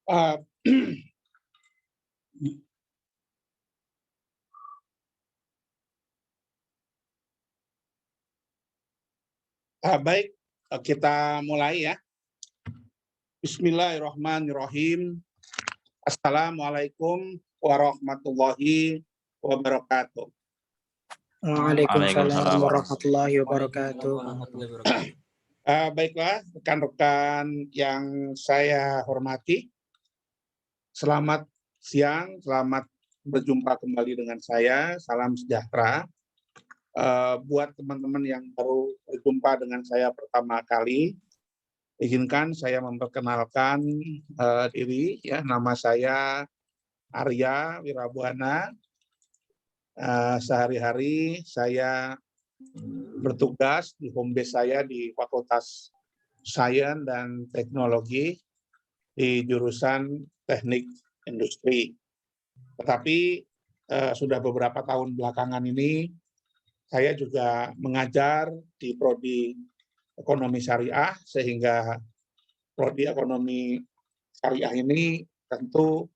Uh, Baik, kita mulai ya. Bismillahirrahmanirrahim. Assalamualaikum warahmatullahi wabarakatuh. Waalaikumsalam warahmatullahi wabarakatuh. Baiklah, rekan-rekan yang saya hormati, selamat siang, selamat berjumpa kembali dengan saya. Salam sejahtera. Buat teman-teman yang baru berjumpa dengan saya pertama kali, izinkan saya memperkenalkan diri. Ya, nama saya Arya Wirabuana. Sehari-hari saya bertugas di home base saya di Fakultas Sains dan Teknologi di jurusan Teknik Industri. Tetapi sudah beberapa tahun belakangan ini saya juga mengajar di Prodi Ekonomi Syariah, sehingga Prodi Ekonomi Syariah ini tentu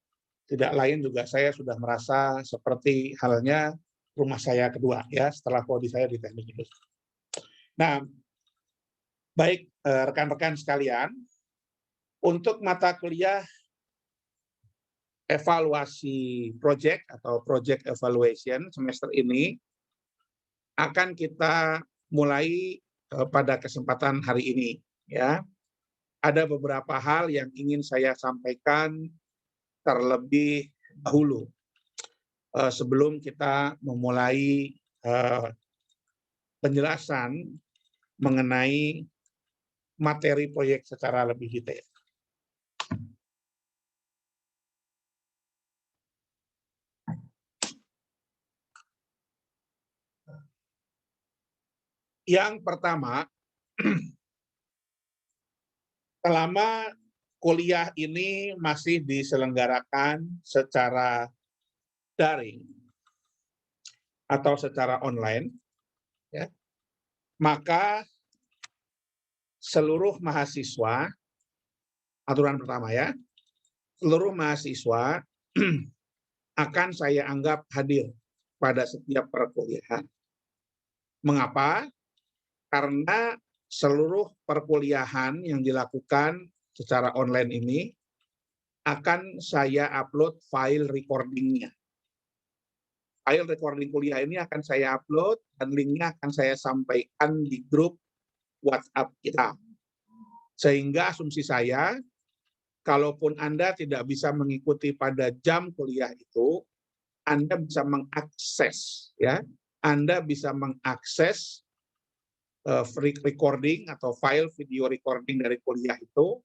tidak lain juga saya sudah merasa seperti halnya rumah saya kedua ya setelah prodi saya di Teknik Industri. Nah, baik rekan-rekan sekalian, untuk mata kuliah evaluasi project atau project evaluation semester ini akan kita mulai pada kesempatan hari ini ya. Ada beberapa hal yang ingin saya sampaikan terlebih dahulu sebelum kita memulai penjelasan mengenai materi proyek secara lebih detail. Yang pertama, selama kuliah ini masih diselenggarakan secara daring atau secara online, ya, maka seluruh mahasiswa, aturan pertama ya, seluruh mahasiswa akan saya anggap hadir pada setiap perkuliahan. Mengapa? Karena seluruh perkuliahan yang dilakukan secara online ini akan saya upload file recordingnya. File recording kuliah ini akan saya upload dan linknya akan saya sampaikan di grup WhatsApp kita. Sehingga asumsi saya, kalaupun Anda tidak bisa mengikuti pada jam kuliah itu, Anda bisa mengakses, ya, Anda bisa mengakses recording atau file video recording dari kuliah itu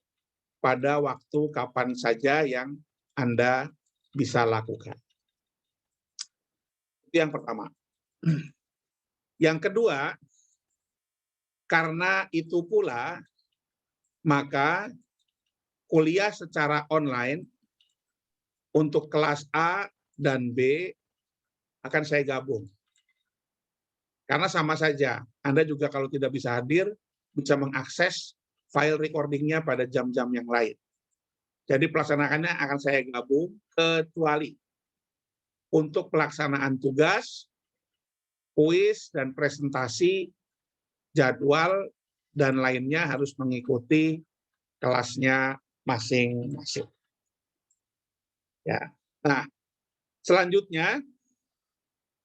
pada waktu kapan saja yang Anda bisa lakukan. Itu yang pertama. Yang kedua, karena itu pula, maka kuliah secara online untuk kelas A dan B akan saya gabung. Karena sama saja, Anda juga kalau tidak bisa hadir, bisa mengakses file recordingnya pada jam-jam yang lain. Jadi pelaksanaannya akan saya gabung, kecuali untuk pelaksanaan tugas, kuis, dan presentasi, jadwal, dan lainnya harus mengikuti kelasnya masing-masing. Ya. Nah, selanjutnya,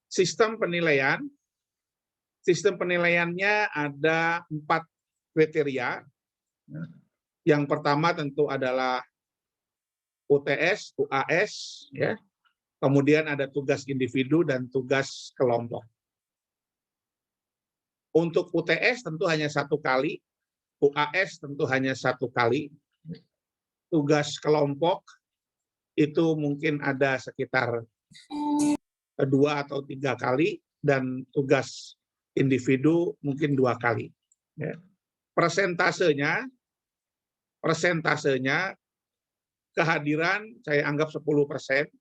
sistem penilaian. Sistem penilaiannya ada 4 kriteria. Yang pertama tentu adalah UTS, UAS, ya. Kemudian ada tugas individu dan tugas kelompok. Untuk UTS tentu hanya 1 kali, UAS tentu hanya 1 kali. Tugas kelompok itu mungkin ada sekitar 2 atau 3 kali, dan tugas individu mungkin 2 kali. Ya. Persentasenya kehadiran saya anggap 10%.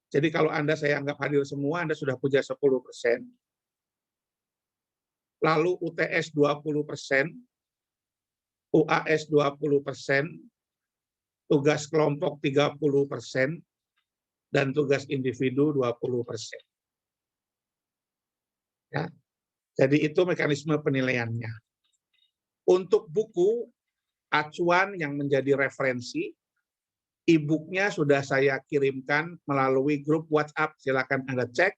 Jadi kalau Anda saya anggap hadir semua, Anda sudah punya 10%. Lalu UTS 20%, UAS 20%, tugas kelompok 30%, dan tugas individu 20%. Ya. Jadi itu mekanisme penilaiannya. Untuk buku, acuan yang menjadi referensi, e-booknya sudah saya kirimkan melalui grup WhatsApp, silakan Anda cek.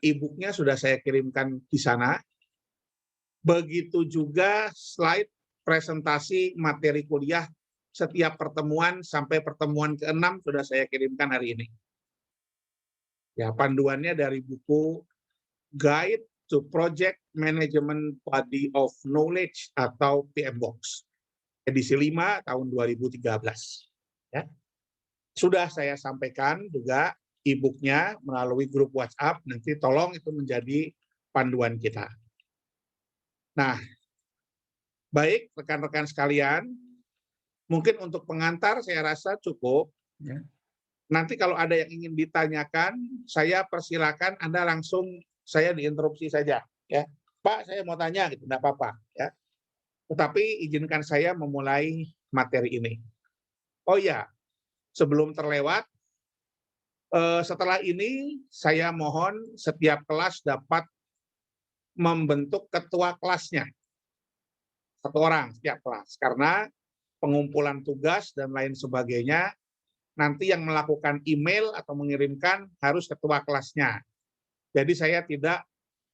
E-booknya sudah saya kirimkan di sana. Begitu juga slide presentasi materi kuliah setiap pertemuan sampai pertemuan ke-6 sudah saya kirimkan hari ini. Ya, panduannya dari buku Guide to Project Management Body of Knowledge atau PMBOK, edisi 5 tahun 2013. Ya. Sudah saya sampaikan juga e-booknya melalui grup WhatsApp, nanti tolong itu menjadi panduan kita. Nah, baik rekan-rekan sekalian, mungkin untuk pengantar saya rasa cukup. Ya. Nanti kalau ada yang ingin ditanyakan, saya persilakan Anda langsung, saya diinterupsi saja. Ya, Pak, saya mau tanya, gitu, enggak apa-apa. Ya. Tetapi izinkan saya memulai materi ini. Oh ya, sebelum terlewat, setelah ini saya mohon setiap kelas dapat membentuk ketua kelasnya. Satu orang setiap kelas, karena pengumpulan tugas dan lain sebagainya, nanti yang melakukan email atau mengirimkan harus ketua kelasnya. Jadi saya tidak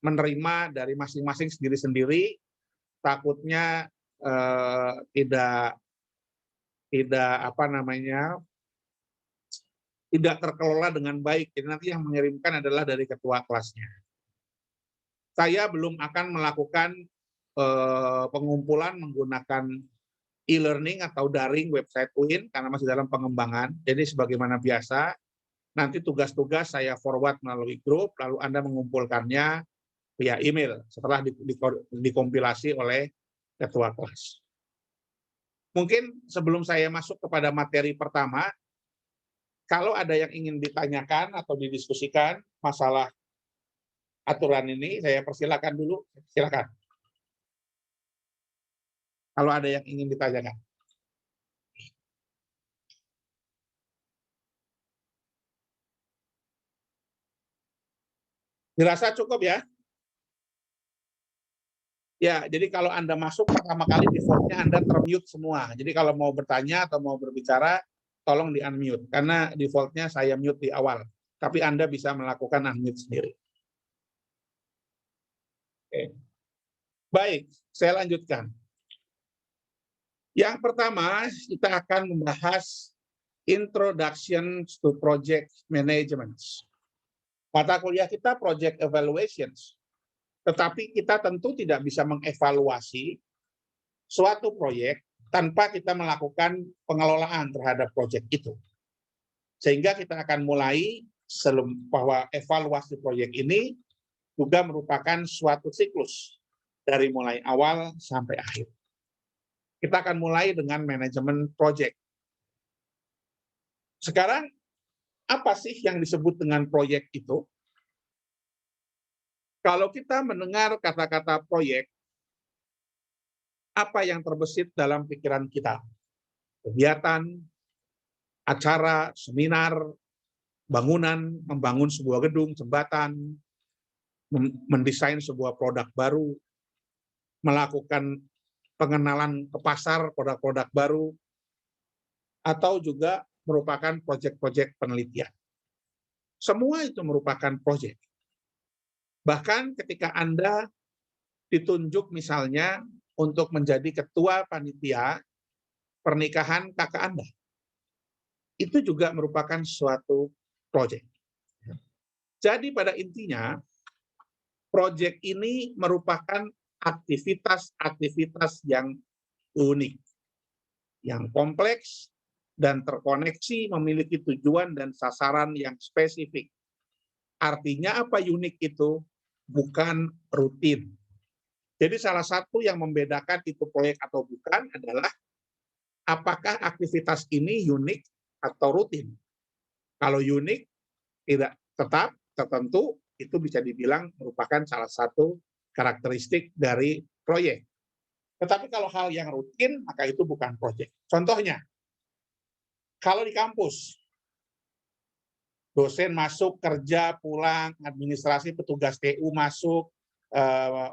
menerima dari masing-masing sendiri-sendiri, takutnya tidak terkelola dengan baik. Jadi nanti yang mengirimkan adalah dari ketua kelasnya. Saya belum akan melakukan pengumpulan menggunakan e-learning atau daring website UIN karena masih dalam pengembangan. Jadi sebagaimana biasa, nanti tugas-tugas saya forward melalui grup, lalu Anda mengumpulkannya via email setelah dikompilasi oleh ketua kelas. Mungkin sebelum saya masuk kepada materi pertama, kalau ada yang ingin ditanyakan atau didiskusikan masalah aturan ini, saya persilakan dulu. Silakan. Kalau ada yang ingin ditanyakan. Dirasa cukup ya? Ya, jadi kalau Anda masuk pertama kali default-nya Anda termute semua. Jadi kalau mau bertanya atau mau berbicara, tolong di-unmute. Karena default-nya saya mute di awal. Tapi Anda bisa melakukan unmute sendiri. Oke. Baik, saya lanjutkan. Yang pertama, kita akan membahas Introduction to Project Management. Mata kuliah kita Project Evaluations. Tetapi kita tentu tidak bisa mengevaluasi suatu proyek tanpa kita melakukan pengelolaan terhadap proyek itu. Sehingga kita akan mulai bahwa evaluasi proyek ini juga merupakan suatu siklus dari mulai awal sampai akhir. Kita akan mulai dengan manajemen proyek. Sekarang, apa sih yang disebut dengan proyek itu? Kalau kita mendengar kata-kata proyek, apa yang terbesit dalam pikiran kita? Kegiatan, acara, seminar, bangunan, membangun sebuah gedung, jembatan, mendesain sebuah produk baru, melakukan pengenalan ke pasar produk-produk baru, atau juga merupakan proyek-proyek penelitian. Semua itu merupakan proyek. Bahkan ketika Anda ditunjuk misalnya untuk menjadi ketua panitia pernikahan kakak Anda, itu juga merupakan suatu proyek. Jadi pada intinya, proyek ini merupakan aktivitas-aktivitas yang unik, yang kompleks, dan terkoneksi, memiliki tujuan dan sasaran yang spesifik. Artinya apa unik itu? Bukan rutin. Jadi salah satu yang membedakan itu proyek atau bukan adalah apakah aktivitas ini unik atau rutin. Kalau unik, tidak tetap, tertentu, itu bisa dibilang merupakan salah satu karakteristik dari proyek. Tetapi kalau hal yang rutin, maka itu bukan proyek. Contohnya, Kalau di kampus, dosen masuk, kerja, pulang, administrasi, petugas TU masuk,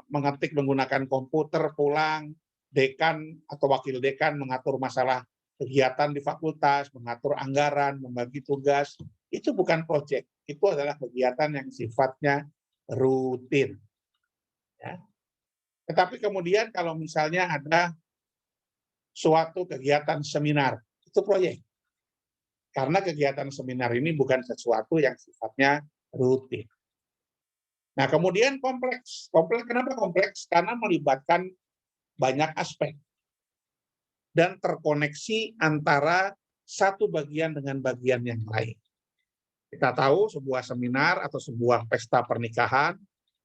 mengetik menggunakan komputer, pulang, dekan atau wakil dekan mengatur masalah kegiatan di fakultas, mengatur anggaran, membagi tugas, itu bukan proyek, itu adalah kegiatan yang sifatnya rutin. Ya. Tetapi kemudian kalau misalnya ada suatu kegiatan seminar, itu proyek. Karena kegiatan seminar ini bukan sesuatu yang sifatnya rutin. Nah, kemudian kompleks. Kompleks kenapa kompleks? Karena melibatkan banyak aspek dan terkoneksi antara satu bagian dengan bagian yang lain. Kita tahu sebuah seminar atau sebuah pesta pernikahan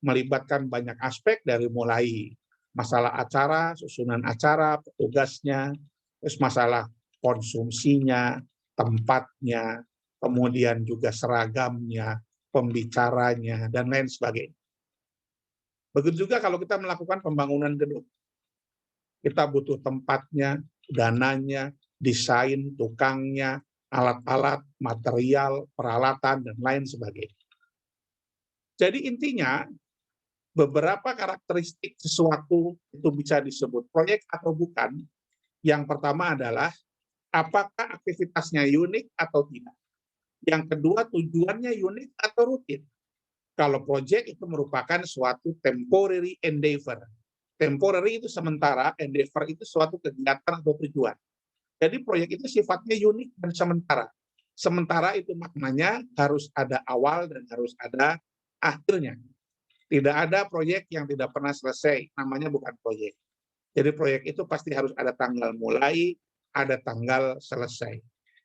melibatkan banyak aspek dari mulai masalah acara, susunan acara, petugasnya, terus masalah konsumsinya, tempatnya, kemudian juga seragamnya, pembicaranya, dan lain sebagainya. Begitu juga kalau kita melakukan pembangunan gedung. Kita butuh tempatnya, dananya, desain, tukangnya, alat-alat, material, peralatan, dan lain sebagainya. Jadi intinya, beberapa karakteristik sesuatu itu bisa disebut proyek atau bukan. Yang pertama adalah, apakah aktivitasnya unik atau tidak. Yang kedua, tujuannya unik atau rutin. Kalau proyek itu merupakan suatu temporary endeavor. Temporary itu sementara, endeavor itu suatu kegiatan atau tujuan. Jadi proyek itu sifatnya unik dan sementara. Sementara itu maknanya harus ada awal dan harus ada akhirnya. Tidak ada proyek yang tidak pernah selesai, namanya bukan proyek. Jadi proyek itu pasti harus ada tanggal mulai, ada tanggal selesai.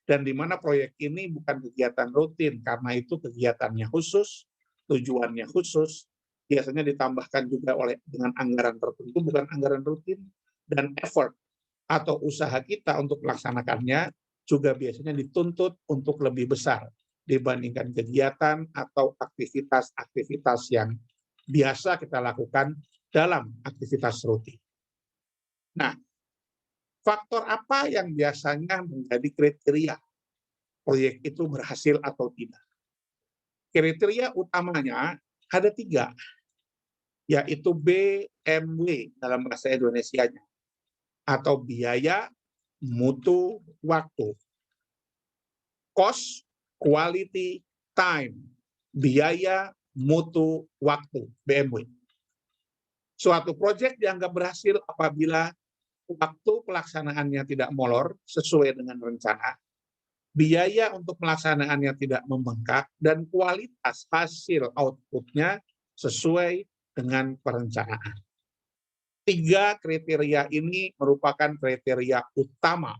Dan di mana proyek ini bukan kegiatan rutin, karena itu kegiatannya khusus, tujuannya khusus, biasanya ditambahkan juga dengan anggaran tertentu, bukan anggaran rutin, dan effort atau usaha kita untuk melaksanakannya juga biasanya dituntut untuk lebih besar dibandingkan kegiatan atau aktivitas-aktivitas yang biasa kita lakukan dalam aktivitas rutin. Nah, faktor apa yang biasanya menjadi kriteria proyek itu berhasil atau tidak? Kriteria utamanya ada 3, yaitu BMW dalam bahasa Indonesianya, atau biaya, mutu, waktu. Cost, quality, time. Biaya, mutu, waktu, BMW. Suatu proyek dianggap berhasil apabila waktu pelaksanaannya tidak molor sesuai dengan rencana, biaya untuk pelaksanaannya tidak membengkak, dan kualitas hasil output-nya sesuai dengan perencanaan. 3 kriteria ini merupakan kriteria utama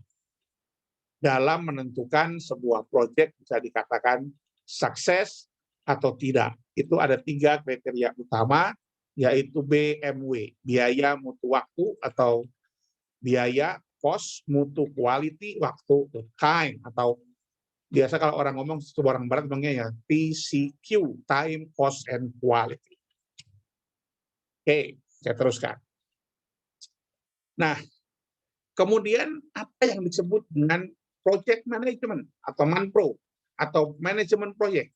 dalam menentukan sebuah proyek bisa dikatakan sukses atau tidak. Itu ada 3 kriteria utama, yaitu BMW, biaya mutu waktu, atau biaya, cost, mutu quality, waktu, time, atau biasa kalau orang ngomong, orang barat bilangnya ya TCQ, time, cost, and quality. Oke, saya teruskan. Nah, kemudian apa yang disebut dengan project management atau manpro atau manajemen proyek?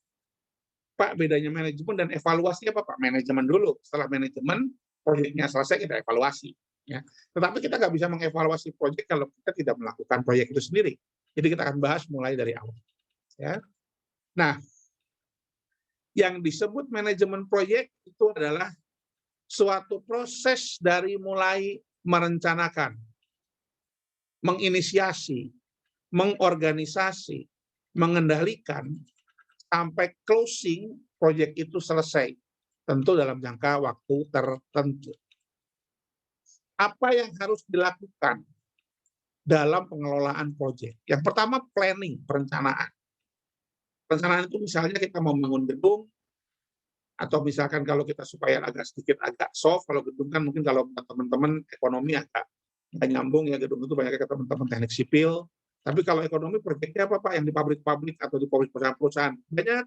Pak, bedanya manajemen dan evaluasi apa, Pak? Manajemen dulu. Setelah manajemen, proyeknya selesai, kita evaluasi. Ya. Tetapi kita nggak bisa mengevaluasi proyek kalau kita tidak melakukan proyek itu sendiri. Jadi kita akan bahas mulai dari awal. Ya. Nah, yang disebut manajemen proyek itu adalah suatu proses dari mulai merencanakan, menginisiasi, mengorganisasi, mengendalikan, sampai closing proyek itu selesai, tentu dalam jangka waktu tertentu. Apa yang harus dilakukan dalam pengelolaan proyek? Yang pertama, planning, perencanaan. Perencanaan itu misalnya kita mau membangun gedung, atau misalkan kalau kita supaya sedikit agak soft, kalau gedung kan mungkin kalau teman-teman ekonomi agak nggak nyambung ya, gedung itu banyaknya ke teman-teman teknik sipil. Tapi kalau ekonomi, proyeknya apa Pak? Yang di pabrik-pabrik atau di perusahaan-perusahaan. Banyak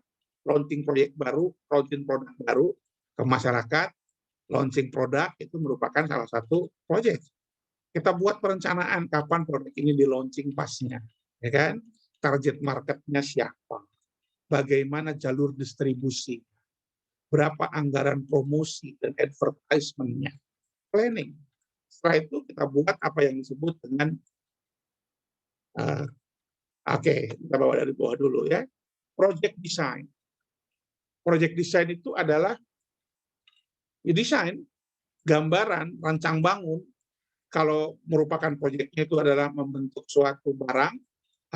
launching proyek baru, launching produk baru ke masyarakat. Launching produk itu merupakan salah satu proyek. Kita buat perencanaan kapan produk ini di launching pasnya, ya kan? target marketnya siapa, bagaimana jalur distribusi, berapa anggaran promosi dan advertisement-nya, planning. Setelah itu kita buat apa yang disebut dengan kita bawa dari bawah dulu ya, project design. Project design itu adalah desain, gambaran, rancang bangun. Kalau merupakan proyeknya itu adalah membentuk suatu barang,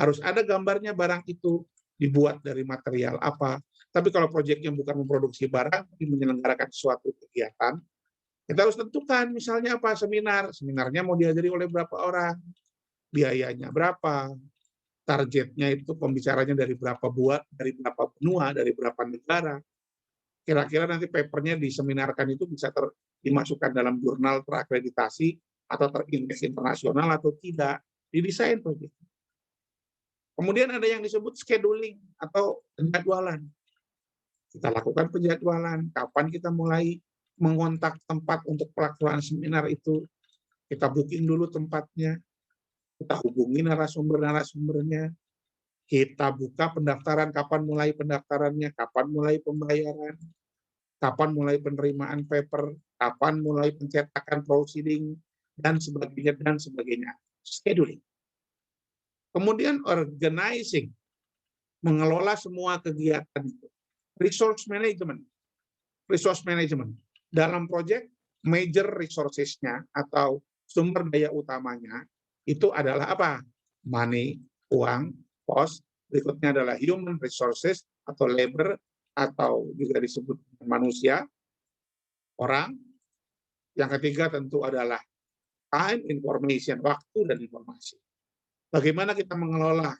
harus ada gambarnya barang itu dibuat dari material apa. Tapi kalau proyeknya bukan memproduksi barang, tapi menyelenggarakan suatu kegiatan, kita harus tentukan misalnya apa, seminarnya mau dihadiri oleh berapa orang, biayanya berapa, targetnya itu pembicaranya dari berapa benua, dari berapa negara. Kira-kira nanti papernya diseminarkan itu bisa dimasukkan dalam jurnal terakreditasi atau terindeks internasional atau tidak, didesain proyek. Kemudian ada yang disebut scheduling atau penjadwalan. Kita lakukan penjadwalan, kapan kita mulai mengontak tempat untuk pelaksanaan seminar itu, kita booking dulu tempatnya, kita hubungi narasumbernya, kita buka pendaftaran, kapan mulai pendaftarannya, kapan mulai pembayaran, kapan mulai penerimaan paper, kapan mulai pencetakan proceeding, dan sebagainya. Scheduling. Kemudian organizing, mengelola semua kegiatan itu. Resource management. Dalam proyek, major resources-nya atau sumber daya utamanya itu adalah apa? Money, uang, cost. Berikutnya adalah human resources atau labor, atau juga disebut manusia, orang. Yang ketiga tentu adalah time, information, waktu dan informasi. Bagaimana kita mengelola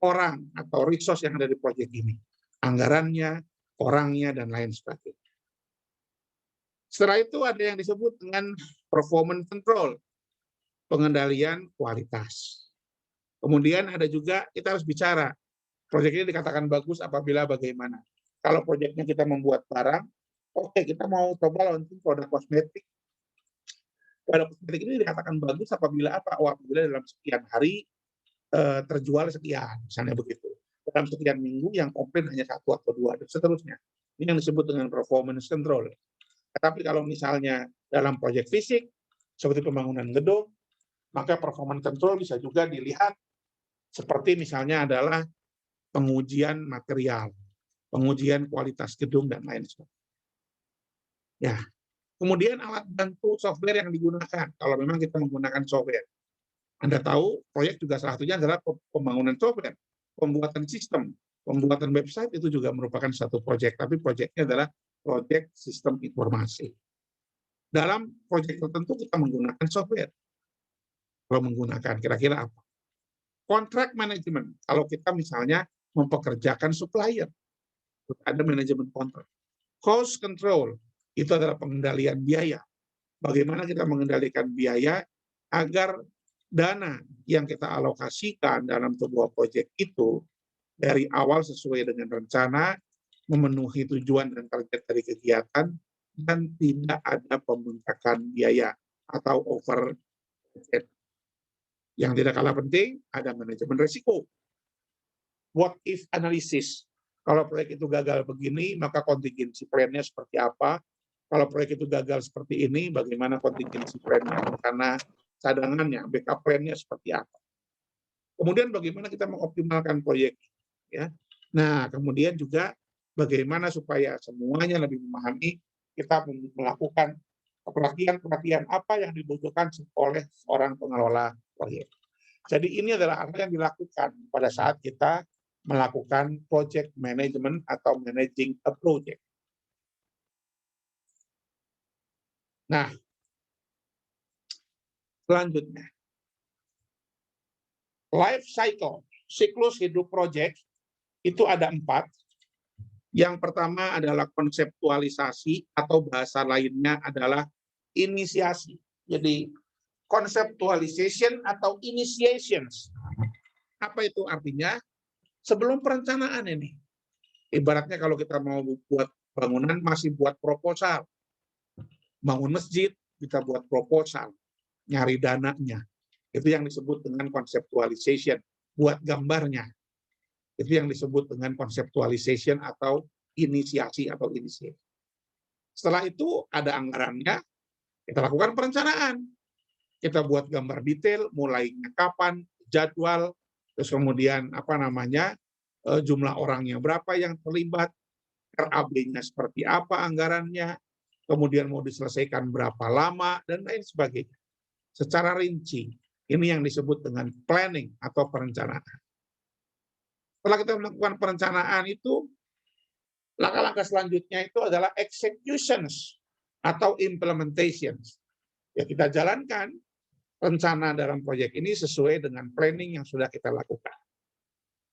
orang atau resource yang ada di proyek ini, anggarannya, orangnya, dan lain sebagainya. Setelah itu ada yang disebut dengan performance control, pengendalian kualitas. Kemudian ada juga kita harus bicara, proyek ini dikatakan bagus apabila bagaimana. Kalau proyeknya kita membuat barang, oke, kita mau coba launching produk kosmetik. Produk kosmetik ini dikatakan bagus apabila apa? Apabila dalam sekian hari terjual sekian, misalnya begitu. Dalam sekian minggu yang komplain hanya 1 atau 2, dan seterusnya. Ini yang disebut dengan performance control. Tetapi kalau misalnya dalam proyek fisik, seperti pembangunan gedung, maka performance control bisa juga dilihat seperti misalnya adalah pengujian material, pengujian kualitas gedung, dan lain sebagainya. Ya. Kemudian alat bantu software yang digunakan, kalau memang kita menggunakan software. Anda tahu, proyek juga salah satunya adalah pembangunan software, pembuatan sistem, pembuatan website itu juga merupakan satu proyek, tapi proyeknya adalah proyek sistem informasi. Dalam proyek tertentu kita menggunakan software. Kalau menggunakan, kira-kira apa? Contract management, kalau kita misalnya mempekerjakan supplier, ada manajemen kontrak. Cost control, itu adalah pengendalian biaya. Bagaimana kita mengendalikan biaya agar dana yang kita alokasikan dalam sebuah proyek itu dari awal sesuai dengan rencana, memenuhi tujuan dan target dari kegiatan, dan tidak ada pembengkakan biaya atau over budget. Yang tidak kalah penting, ada manajemen risiko. What if analysis. Kalau proyek itu gagal begini, maka contingency plan-nya seperti apa? Kalau proyek itu gagal seperti ini, bagaimana contingency plan-nya? Karena cadangannya, backup plan-nya seperti apa? Kemudian bagaimana kita mengoptimalkan proyek? Ya. Nah, kemudian juga bagaimana supaya semuanya lebih memahami, kita melakukan perhatian apa yang dibutuhkan oleh seorang pengelola proyek. Jadi ini adalah apa yang dilakukan pada saat kita melakukan project management atau managing a project. Nah, selanjutnya, life cycle, siklus hidup proyek itu ada 4. Yang pertama adalah konseptualisasi atau bahasa lainnya adalah inisiasi. Jadi conceptualization atau initiations. Apa itu artinya? Sebelum perencanaan ini. Ibaratnya kalau kita mau buat bangunan masih buat proposal. Bangun masjid, kita buat proposal, nyari dananya. Itu yang disebut dengan conceptualization. buat gambarnya. Itu yang disebut dengan conceptualization atau inisiasi atau initiate. Setelah itu ada anggarannya, kita lakukan perencanaan. Kita buat gambar detail, mulainya kapan, jadwal, terus kemudian jumlah orangnya berapa yang terlibat, RAB-nya seperti apa anggarannya, kemudian mau diselesaikan berapa lama, dan lain sebagainya. Secara rinci, ini yang disebut dengan planning atau perencanaan. Setelah kita melakukan perencanaan itu, langkah-langkah selanjutnya itu adalah executions atau implementations. Ya, kita jalankan rencana dalam proyek ini sesuai dengan planning yang sudah kita lakukan.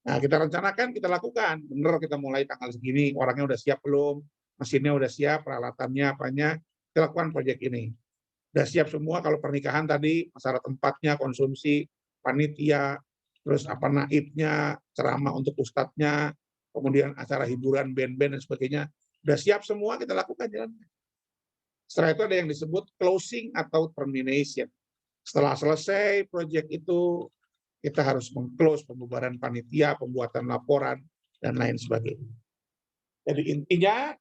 Nah, kita rencanakan, kita lakukan. Benar, kita mulai tanggal segini, orangnya udah siap belum, mesinnya udah siap, peralatannya, apanya, kita lakukan proyek ini. Udah siap semua, kalau pernikahan tadi, masalah tempatnya, konsumsi, panitia, terus naibnya, ceramah untuk ustadznya, kemudian acara hiburan, band-band, dan sebagainya. Udah siap semua, kita lakukan jalan. Setelah itu ada yang disebut closing atau termination. Setelah selesai proyek itu, kita harus meng-close pembubaran panitia, pembuatan laporan, dan lain sebagainya. Jadi intinya,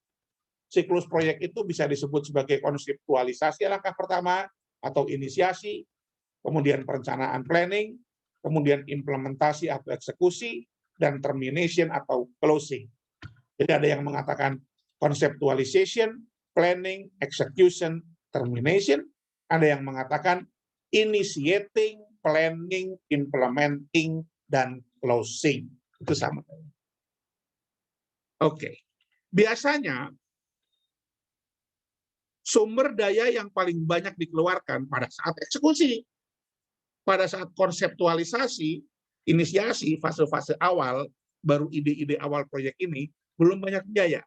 siklus proyek itu bisa disebut sebagai konseptualisasi langkah pertama, atau inisiasi, kemudian perencanaan planning, kemudian implementasi atau eksekusi, dan termination atau closing. Jadi ada yang mengatakan conceptualization, planning, execution, termination. Ada yang mengatakan initiating, planning, implementing, dan closing. Itu sama. Oke. Biasanya sumber daya yang paling banyak dikeluarkan pada saat eksekusi. Pada saat konseptualisasi, inisiasi, fase-fase awal, baru ide-ide awal proyek ini, belum banyak biaya.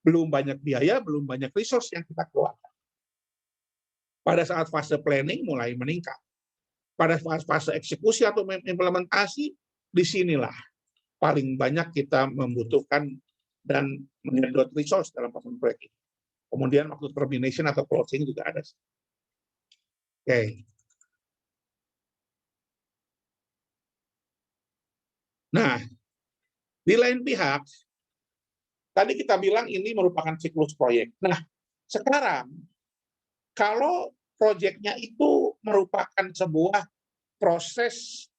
Belum banyak biaya, belum banyak resource yang kita keluarkan. Pada saat fase planning mulai meningkat. Pada fase eksekusi atau implementasi, disinilah paling banyak kita membutuhkan dan menyedot resource dalam fase proyek ini. Kemudian waktu termination atau closing juga ada. Oke. Nah, di lain pihak, tadi kita bilang ini merupakan siklus proyek. Nah, sekarang kalau proyeknya itu merupakan sebuah proses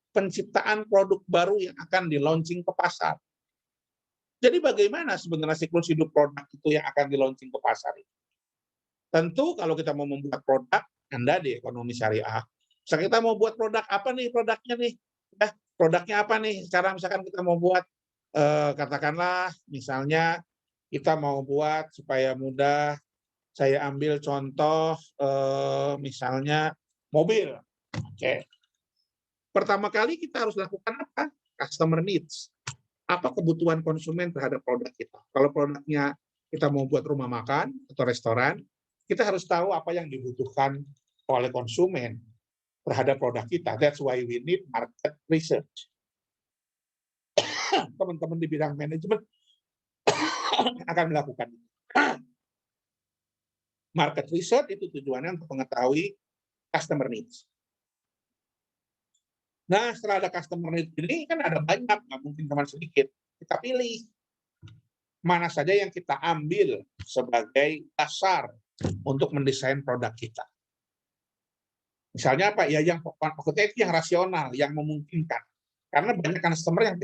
penciptaan produk baru yang akan di-launching ke pasar. Jadi bagaimana sebenarnya siklus hidup produk itu yang akan di-launching ke pasar ini? Tentu kalau kita mau membuat produk, Anda di ekonomi syariah, misalnya kita mau buat produk apa nih produknya nih? Produknya apa nih? Sekarang misalkan kita mau buat, katakanlah misalnya kita mau buat supaya mudah, saya ambil contoh misalnya mobil. Oke. Pertama kali kita harus lakukan apa? Customer needs. Apa kebutuhan konsumen terhadap produk kita? Kalau produknya kita mau buat rumah makan atau restoran, kita harus tahu apa yang dibutuhkan oleh konsumen terhadap produk kita. That's why we need market research. Teman-teman di bidang manajemen akan melakukan market research, itu tujuannya untuk mengetahui customer needs. Nah, setelah ada customer needs ini kan ada banyak, nggak mungkin cuma sedikit. Kita pilih mana saja yang kita ambil sebagai dasar untuk mendesain produk kita. Misalnya apa? Ya yang pokoknya yang rasional, yang memungkinkan. Karena banyak customer yang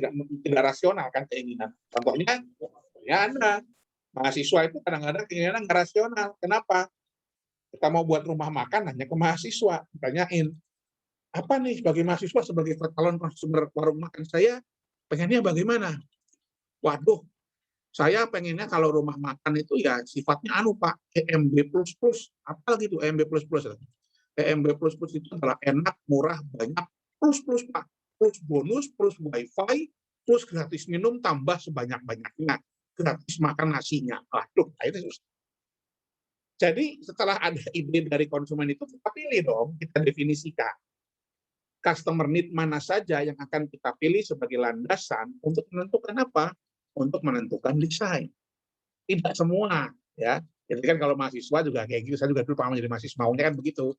tidak rasional kan keinginan. Contohnya, ya Anda, mahasiswa itu kadang-kadang keinginan nggak rasional. Kenapa? Kita mau buat rumah makan hanya ke mahasiswa. Tanyain, apa nih sebagai mahasiswa, sebagai calon konsumer warung makan saya, pengennya bagaimana? Waduh, saya pengennya kalau rumah makan itu ya sifatnya Pak, EMB++. Apa gitu EMB++? EMB++ itu adalah enak, murah, banyak, plus Pak. Plus bonus, plus wifi, plus gratis minum, tambah sebanyak-banyaknya. Gratis makan nasinya. Waduh, itu susah. Jadi setelah ada ide dari konsumen itu, kita pilih dong, kita definisikan. Customer need mana saja yang akan kita pilih sebagai landasan untuk menentukan apa? Untuk menentukan desain. Tidak semua, ya. Jadi kan kalau mahasiswa juga kayak gitu, saya juga dulu pernah menjadi mahasiswa, maunya kan begitu.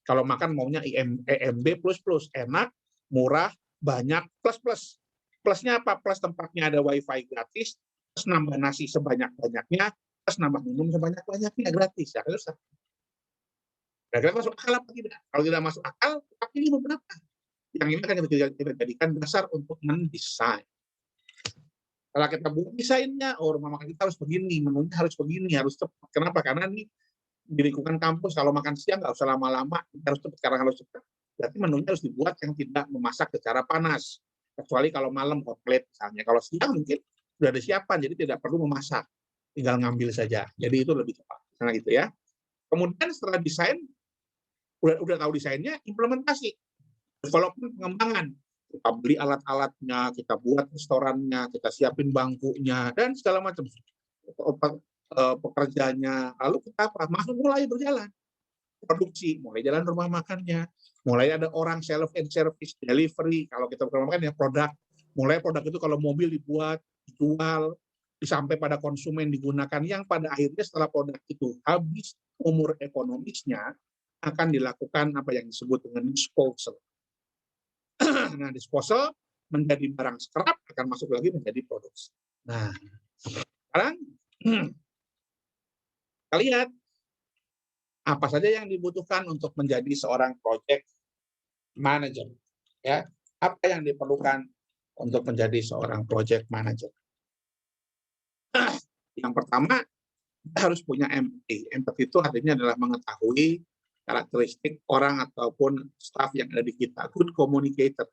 Kalau makan maunya EMB plus, enak, murah, banyak, plus. Plusnya apa? Plus tempatnya ada wifi gratis, plus nambah nasi sebanyak-banyaknya, plus nambah minum sebanyak-banyaknya gratis. Ya, terus kira-kira masuk akal apa tidak? Kalau tidak masuk akal, tapi ini beberapa. Yang ini akan kita jadikan dasar untuk mendesain. Kalau kita buat desainnya, rumah makan kita harus begini, menunya harus begini, harus cepat. Kenapa? Karena ini di lingkungan kampus, kalau makan siang nggak usah lama-lama, harus cepat, karena harus cepat. Berarti menunya harus dibuat yang tidak memasak secara panas. Kecuali kalau malam hot plate misalnya. Kalau siang mungkin sudah ada siapan, jadi tidak perlu memasak. Tinggal ngambil saja. Jadi itu lebih cepat. Nah gitu ya. Kemudian setelah desain, udah tahu desainnya, implementasi. Development, pengembangan. Kita beli alat-alatnya, kita buat restorannya, kita siapin bangkunya, dan segala macam. Pekerjanya, lalu kita mulai berjalan. Produksi, mulai jalan rumah makannya, mulai ada orang self and service, delivery, kalau kita rumah makan ya produk, mulai produk itu kalau mobil dibuat, dijual, sampai pada konsumen digunakan, yang pada akhirnya setelah produk itu habis umur ekonomisnya, akan dilakukan apa yang disebut dengan disposal. Nah, disposal menjadi barang scrap, akan masuk lagi menjadi produksi. Nah, sekarang kita lihat apa saja yang dibutuhkan untuk menjadi seorang project manager. Ya, apa yang diperlukan untuk menjadi seorang project manager? Yang pertama, kita harus punya empathy. Empathy itu artinya adalah mengetahui karakteristik orang ataupun staff yang ada di kita. Good communicator.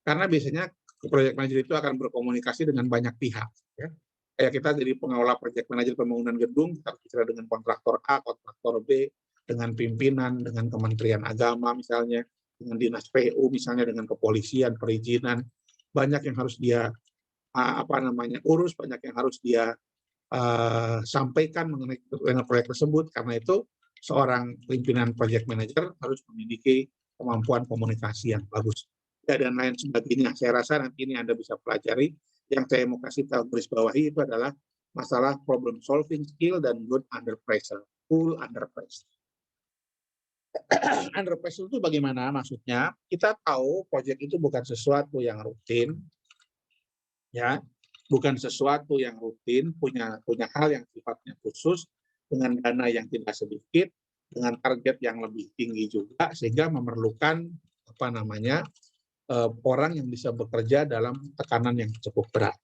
Karena biasanya project manager itu akan berkomunikasi dengan banyak pihak. Ya. Kayak kita jadi pengelola project manager pembangunan gedung, kita bicara dengan kontraktor A, kontraktor B, dengan pimpinan, dengan Kementerian Agama misalnya, dengan Dinas PU misalnya, dengan kepolisian, perizinan. Banyak yang harus dia urus, banyak yang harus dia sampaikan mengenai proyek tersebut. Karena itu seorang pimpinan project manager harus memiliki kemampuan komunikasi yang bagus. Dan lain sebagainya. Saya rasa nanti ini Anda bisa pelajari. Yang saya mau kasih tahu garis bawahi itu adalah masalah problem solving skill dan good under pressure, cool under pressure. Under pressure itu bagaimana maksudnya? Kita tahu proyek itu bukan sesuatu yang rutin, ya, bukan sesuatu yang rutin, punya hal yang sifatnya khusus, dengan dana yang tidak sedikit, dengan target yang lebih tinggi juga, sehingga memerlukan orang yang bisa bekerja dalam tekanan yang cukup berat.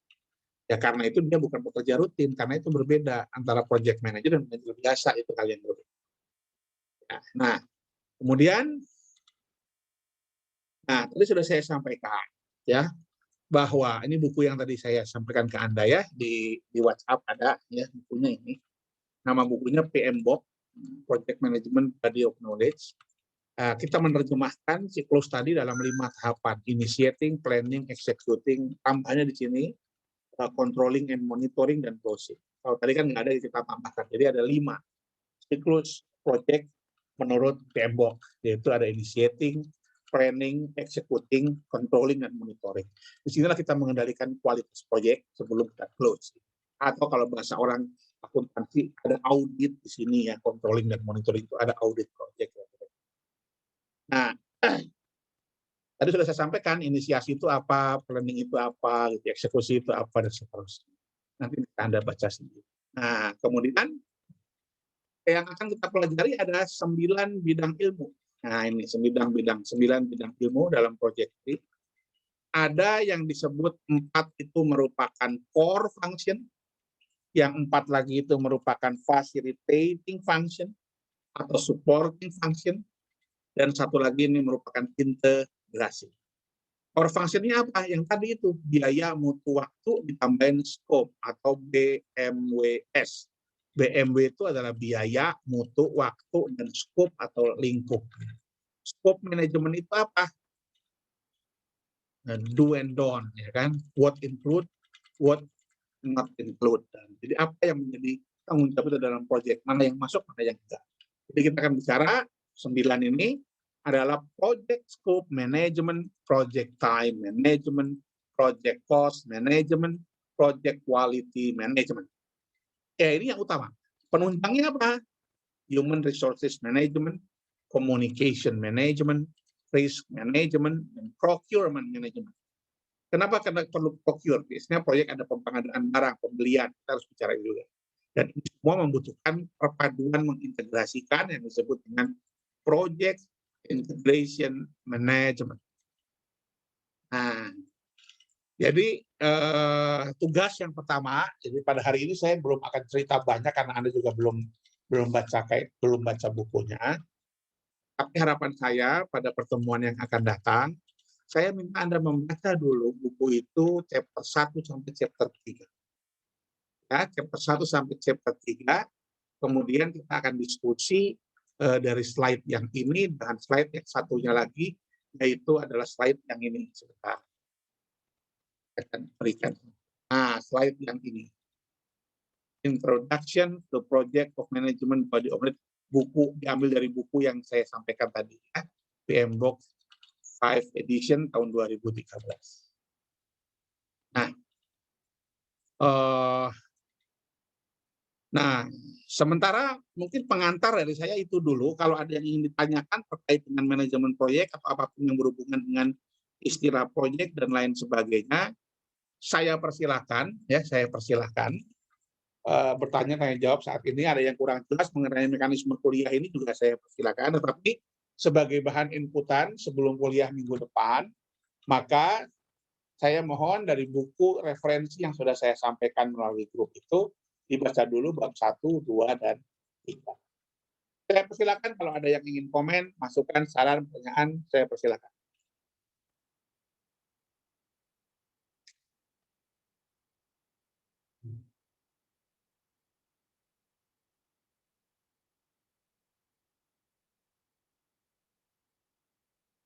Ya karena itu dia bukan bekerja rutin, karena itu berbeda antara project manager dan manajer biasa, itu hal yang berbeda. Nah, kemudian, tadi sudah saya sampaikan, ya, bahwa ini buku yang tadi saya sampaikan ke Anda ya, di WhatsApp ada ya bukunya ini. Nama bukunya PMBOK, Project Management Body of Knowledge. Kita menerjemahkan siklus tadi dalam 5 tahapan: initiating, planning, executing, tambahnya di sini controlling and monitoring, dan closing. Kalau tadi kan nggak ada, kita tambahkan. Jadi ada 5 siklus project menurut PMBOK, yaitu ada initiating, planning, executing, controlling, dan monitoring. Di sinilah kita mengendalikan kualitas proyek sebelum kita close. Atau kalau bahasa orang akuntansi, ada audit di sini ya, controlling dan monitoring itu ada audit project. Nah, tadi sudah saya sampaikan inisiasi itu apa, planning itu apa, eksekusi itu apa, dan seterusnya. Nanti Anda baca sendiri. Nah, kemudian yang akan kita pelajari ada 9 bidang ilmu. Nah, ini 9 bidang ilmu dalam proyek ini. Ada yang disebut 4 itu merupakan core function, yang 4 lagi itu merupakan facilitating function atau supporting function, dan satu lagi ini merupakan integrasi. Core function-nya apa? Yang tadi itu, biaya mutu waktu ditambahin scope atau BMWS. BMW itu adalah biaya, mutu, waktu, dan scope atau lingkup. Scope manajemen itu apa? Do and don't, ya kan? What include, what not include. Jadi apa yang menjadi tanggung jawab itu dalam proyek, mana yang masuk, mana yang enggak. Jadi kita akan bicara 9 ini adalah project scope management, project time management, project cost management, project quality management. Ya ini yang utama. Penunjangnya apa? Human resources management, communication management, risk management, dan procurement management. Kenapa? Karena perlu procure. Biasanya proyek ada pengadaan barang, pembelian, kita harus bicara juga. Dan ini semua membutuhkan perpaduan mengintegrasikan yang disebut dengan project integration management. Nah, jadi tugas yang pertama, jadi pada hari ini saya belum akan cerita banyak karena Anda juga belum baca bukunya. Tapi harapan saya pada pertemuan yang akan datang, saya minta Anda membaca dulu buku itu chapter 1 sampai chapter 3. Ya, chapter 1 sampai chapter 3, kemudian kita akan diskusi dari slide yang ini dengan slide yang satunya lagi, yaitu adalah slide yang ini. Sebentar. Saya akan berikan. Nah, slide yang ini. Introduction to Project of Management Body of Knowledge. Buku diambil dari buku yang saya sampaikan tadi, ya. PM Box 5 edition tahun 2013. Nah, sementara mungkin pengantar dari saya itu dulu. Kalau ada yang ingin ditanyakan terkait dengan manajemen proyek atau apapun yang berhubungan dengan istilah proyek dan lain sebagainya, saya persilahkan bertanya, tanya jawab saat ini. Ada yang kurang jelas mengenai mekanisme kuliah ini juga saya persilahkan. Tetapi sebagai bahan inputan sebelum kuliah minggu depan, maka saya mohon dari buku referensi yang sudah saya sampaikan melalui grup itu, dibaca dulu bab 1, 2, dan 3. Saya persilakan kalau ada yang ingin komen, masukan, saran, pertanyaan, saya persilakan.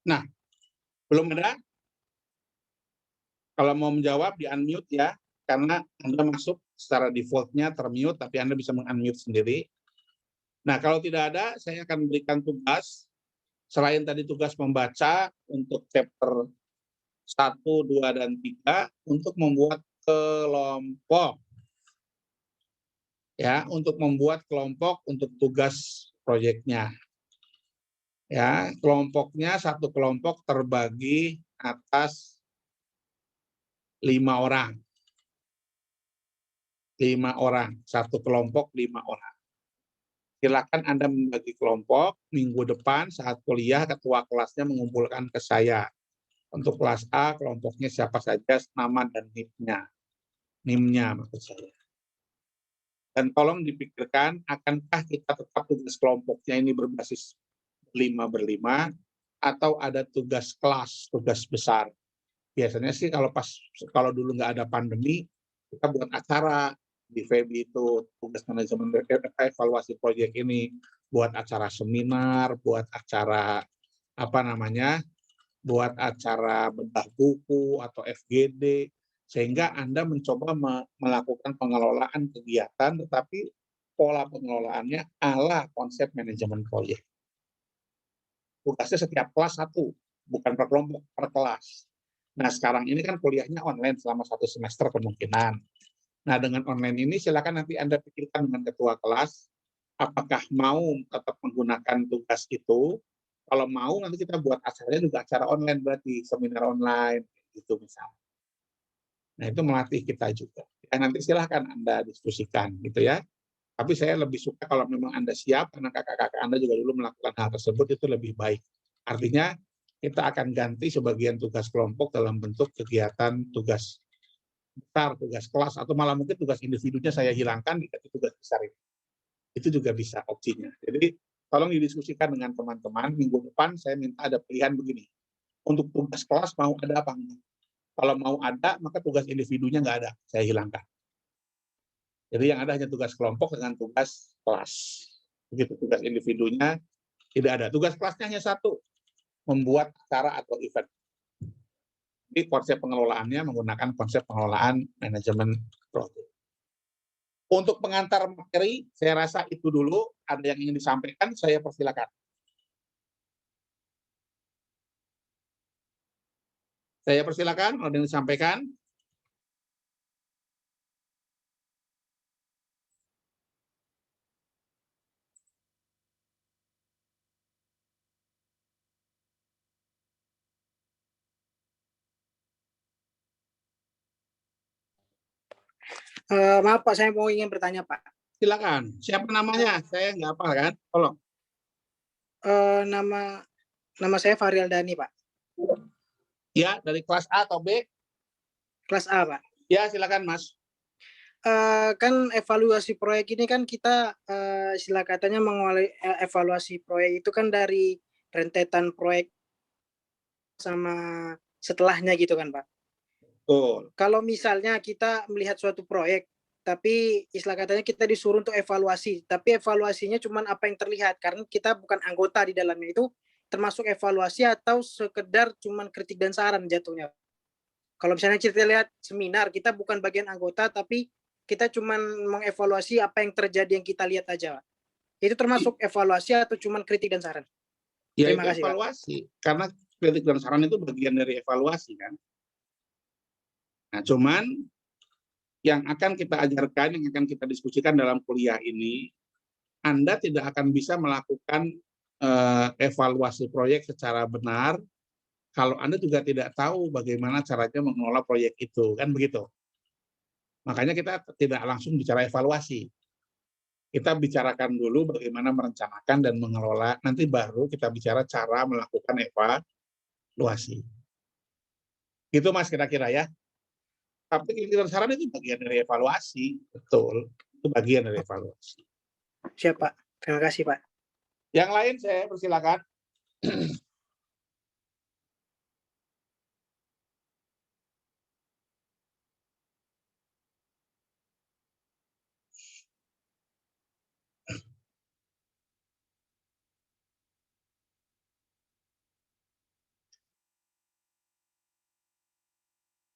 Nah, belum ada? Kalau mau menjawab, di-unmute ya, karena Anda masuk secara default-nya termute, tapi Anda bisa meng-unmute sendiri. Nah, kalau tidak ada, saya akan berikan tugas, selain tadi tugas membaca untuk chapter 1, 2, dan 3, untuk membuat kelompok. Ya, untuk membuat kelompok untuk tugas proyeknya. Ya, kelompoknya satu kelompok terbagi atas 5 orang. 5 orang, satu kelompok 5 orang. Silakan Anda membagi kelompok, minggu depan saat kuliah ketua kelasnya mengumpulkan ke saya. Untuk kelas A, kelompoknya siapa saja, nama dan NIM-nya. NIM-nya maksud saya. Dan tolong dipikirkan, akankah kita tetap tugas kelompoknya ini berbasis 5 × 5, atau ada tugas kelas, tugas besar. Biasanya sih kalau dulu nggak ada pandemi, kita buat acara di FEBI itu, tugas manajemen evaluasi proyek ini, buat acara seminar, buat acara buat acara bedah buku atau FGD, sehingga Anda mencoba melakukan pengelolaan kegiatan, tetapi pola pengelolaannya ala konsep manajemen proyek. Tugasnya setiap kelas satu, bukan per kelompok, per kelas. Nah, sekarang ini kan kuliahnya online selama 1 semester kemungkinan. Nah, dengan online ini silakan nanti Anda pikirkan dengan ketua kelas, apakah mau tetap menggunakan tugas itu. Kalau mau, nanti kita buat acaranya juga acara online, berarti seminar online, gitu misalnya. Nah, itu melatih kita juga. Ya, nanti silahkan Anda diskusikan, gitu ya. Tapi saya lebih suka kalau memang Anda siap, karena kakak-kakak Anda juga dulu melakukan hal tersebut, itu lebih baik. Artinya, kita akan ganti sebagian tugas kelompok dalam bentuk kegiatan tugas besar, tugas kelas, atau malah mungkin tugas individunya saya hilangkan dikasih tugas besar ini. Itu juga bisa opsinya. Jadi tolong didiskusikan dengan teman-teman. Minggu depan saya minta ada pilihan begini. Untuk tugas kelas mau ada apa enggak? Kalau mau ada, maka tugas individunya nggak ada, saya hilangkan. Jadi yang ada hanya tugas kelompok dengan tugas kelas. Begitu, tugas individunya tidak ada. Tugas kelasnya hanya satu, membuat acara atau event. Jadi konsep pengelolaannya menggunakan konsep pengelolaan manajemen proyek. Untuk pengantar materi, saya rasa itu dulu. Ada yang ingin disampaikan, saya persilakan. Saya persilakan, ada yang disampaikan. Maaf Pak, saya mau ingin bertanya Pak. Silakan. Siapa namanya? Saya nggak hafal kan? Tolong. Nama saya Fahri Aldani Pak, Ya, dari kelas A atau B? kelas A Pak. Ya, silakan Mas. Kan evaluasi proyek ini kan kita istilah katanya evaluasi proyek itu kan dari rentetan proyek sama setelahnya gitu kan Pak. Betul. Kalau misalnya kita melihat suatu proyek, tapi istilah katanya kita disuruh untuk evaluasi, tapi evaluasinya cuma apa yang terlihat karena kita bukan anggota di dalamnya, itu termasuk evaluasi atau sekedar cuma kritik dan saran jatuhnya. Kalau misalnya kita lihat seminar, kita bukan bagian anggota, tapi kita cuma mengevaluasi apa yang terjadi yang kita lihat aja. Itu termasuk evaluasi atau cuma kritik dan saran? Ya, Terima itu kasih, Pak. evaluasi. Karena kritik dan saran itu bagian dari evaluasi kan. Nah, cuman yang akan kita ajarkan, yang akan kita diskusikan dalam kuliah ini, Anda tidak akan bisa melakukan evaluasi proyek secara benar kalau Anda juga tidak tahu bagaimana caranya mengelola proyek itu, kan begitu. Makanya kita tidak langsung bicara evaluasi. Kita bicarakan dulu bagaimana merencanakan dan mengelola, nanti baru kita bicara cara melakukan evaluasi. Itu Mas kira-kira ya. Tapi kritik dan saran itu bagian dari evaluasi, betul. Itu bagian dari evaluasi. Siap, Pak. Terima kasih, Pak. Yang lain saya persilakan.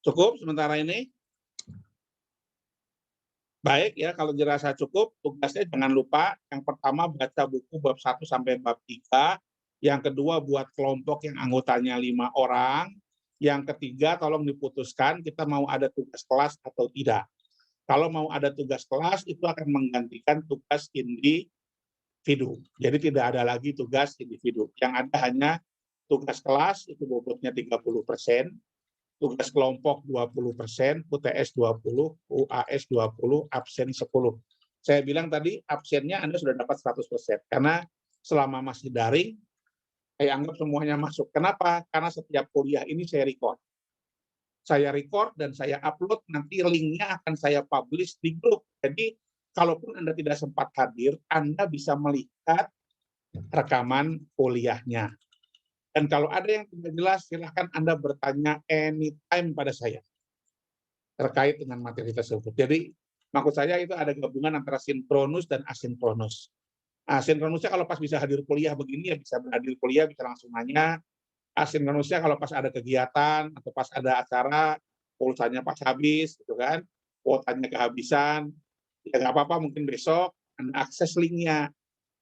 Cukup sementara ini? Baik ya, kalau dirasa cukup, tugasnya jangan lupa yang pertama baca buku bab 1 sampai bab 3, yang kedua buat kelompok yang anggotanya 5 orang, yang ketiga tolong diputuskan kita mau ada tugas kelas atau tidak. Kalau mau ada tugas kelas itu akan menggantikan tugas individu. Jadi tidak ada lagi tugas individu. Yang ada hanya tugas kelas itu bobotnya 30%, tugas kelompok 20%, UTS 20, UAS 20, absen 10. Saya bilang tadi absennya Anda sudah dapat 100%, karena selama masih daring, saya anggap semuanya masuk. Kenapa? Karena setiap kuliah ini saya record. Saya record dan saya upload, nanti linknya akan saya publish di grup. Jadi, kalaupun Anda tidak sempat hadir, Anda bisa melihat rekaman kuliahnya. Dan kalau ada yang tidak jelas, silahkan Anda bertanya anytime pada saya terkait dengan materi tersebut. Jadi, maksud saya itu ada gabungan antara sinkronus dan asinkronus. Sinkronusnya kalau pas bisa hadir kuliah begini, ya bisa hadir kuliah, bisa langsung nanya. Asinkronusnya kalau pas ada kegiatan atau pas ada acara, pulsanya pas habis, gitu kan, kuotanya kehabisan, ya nggak apa-apa, mungkin besok Anda akses linknya.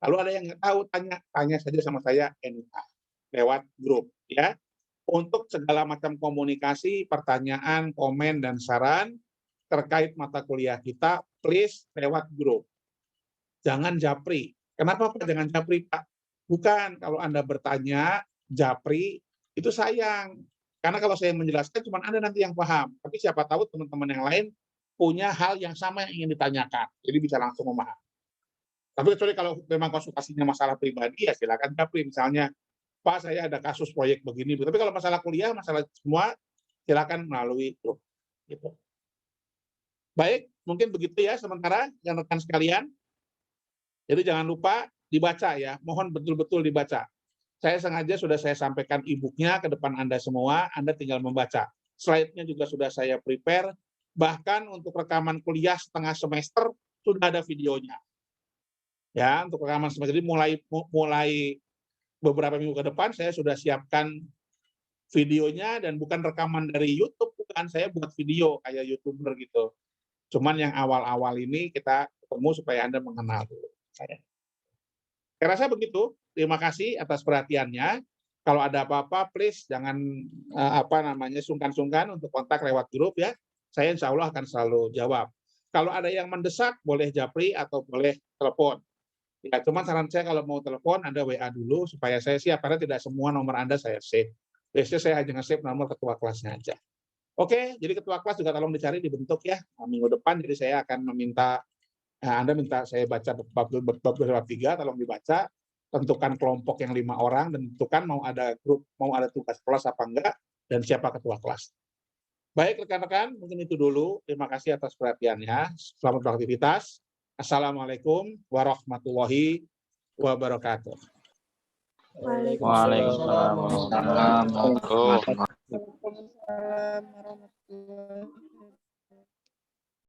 Lalu ada yang nggak tahu, tanya saja sama saya anytime lewat grup ya. Untuk segala macam komunikasi, pertanyaan, komen dan saran terkait mata kuliah kita, please lewat grup. Jangan japri. Kenapa Pak jangan japri Pak? Bukan, kalau Anda bertanya japri itu sayang. Karena kalau saya menjelaskan cuma Anda nanti yang paham. Tapi siapa tahu teman-teman yang lain punya hal yang sama yang ingin ditanyakan. Jadi bisa langsung memahami. Tapi kecuali kalau memang konsultasinya masalah pribadi, ya silakan japri. Misalnya, Pak saya ada kasus proyek begini, tapi kalau masalah kuliah, masalah semua, silakan melalui grup. Gitu. Baik, mungkin begitu ya sementara yang rekan sekalian. Jadi jangan lupa dibaca ya, mohon betul-betul dibaca. Saya sengaja sudah saya sampaikan e-booknya ke depan Anda semua, Anda tinggal membaca. Slide-nya juga sudah saya prepare, bahkan untuk rekaman kuliah setengah semester sudah ada videonya. Ya, untuk rekaman semester, jadi mulai beberapa minggu ke depan saya sudah siapkan videonya dan bukan rekaman dari YouTube, bukan, saya buat video kayak YouTuber gitu. Cuman yang awal-awal ini kita ketemu supaya Anda mengenal dulu saya. Saya rasa begitu. Terima kasih atas perhatiannya. Kalau ada apa-apa, please jangan sungkan-sungkan untuk kontak lewat grup ya. Saya insya Allah akan selalu jawab. Kalau ada yang mendesak, boleh japri atau boleh telepon. Ya, cuma saran saya kalau mau telepon, Anda WA dulu supaya saya siap, karena tidak semua nomor Anda saya save. Biasanya saya hanya nge-save nomor ketua kelasnya aja. Oke, jadi ketua kelas juga tolong dicari dibentuk ya minggu depan. Jadi saya akan meminta Anda minta saya baca bab 3, tolong dibaca, tentukan kelompok yang 5 orang dan tentukan mau ada grup, mau ada tugas kelas apa enggak dan siapa ketua kelas. Baik rekan-rekan, mungkin itu dulu. Terima kasih atas perhatiannya. Selamat beraktivitas. Assalamualaikum warahmatullahi wabarakatuh. Waalaikumsalam warahmatullahi wabarakatuh. Waalaikumsalam warahmatullahi wabarakatuh.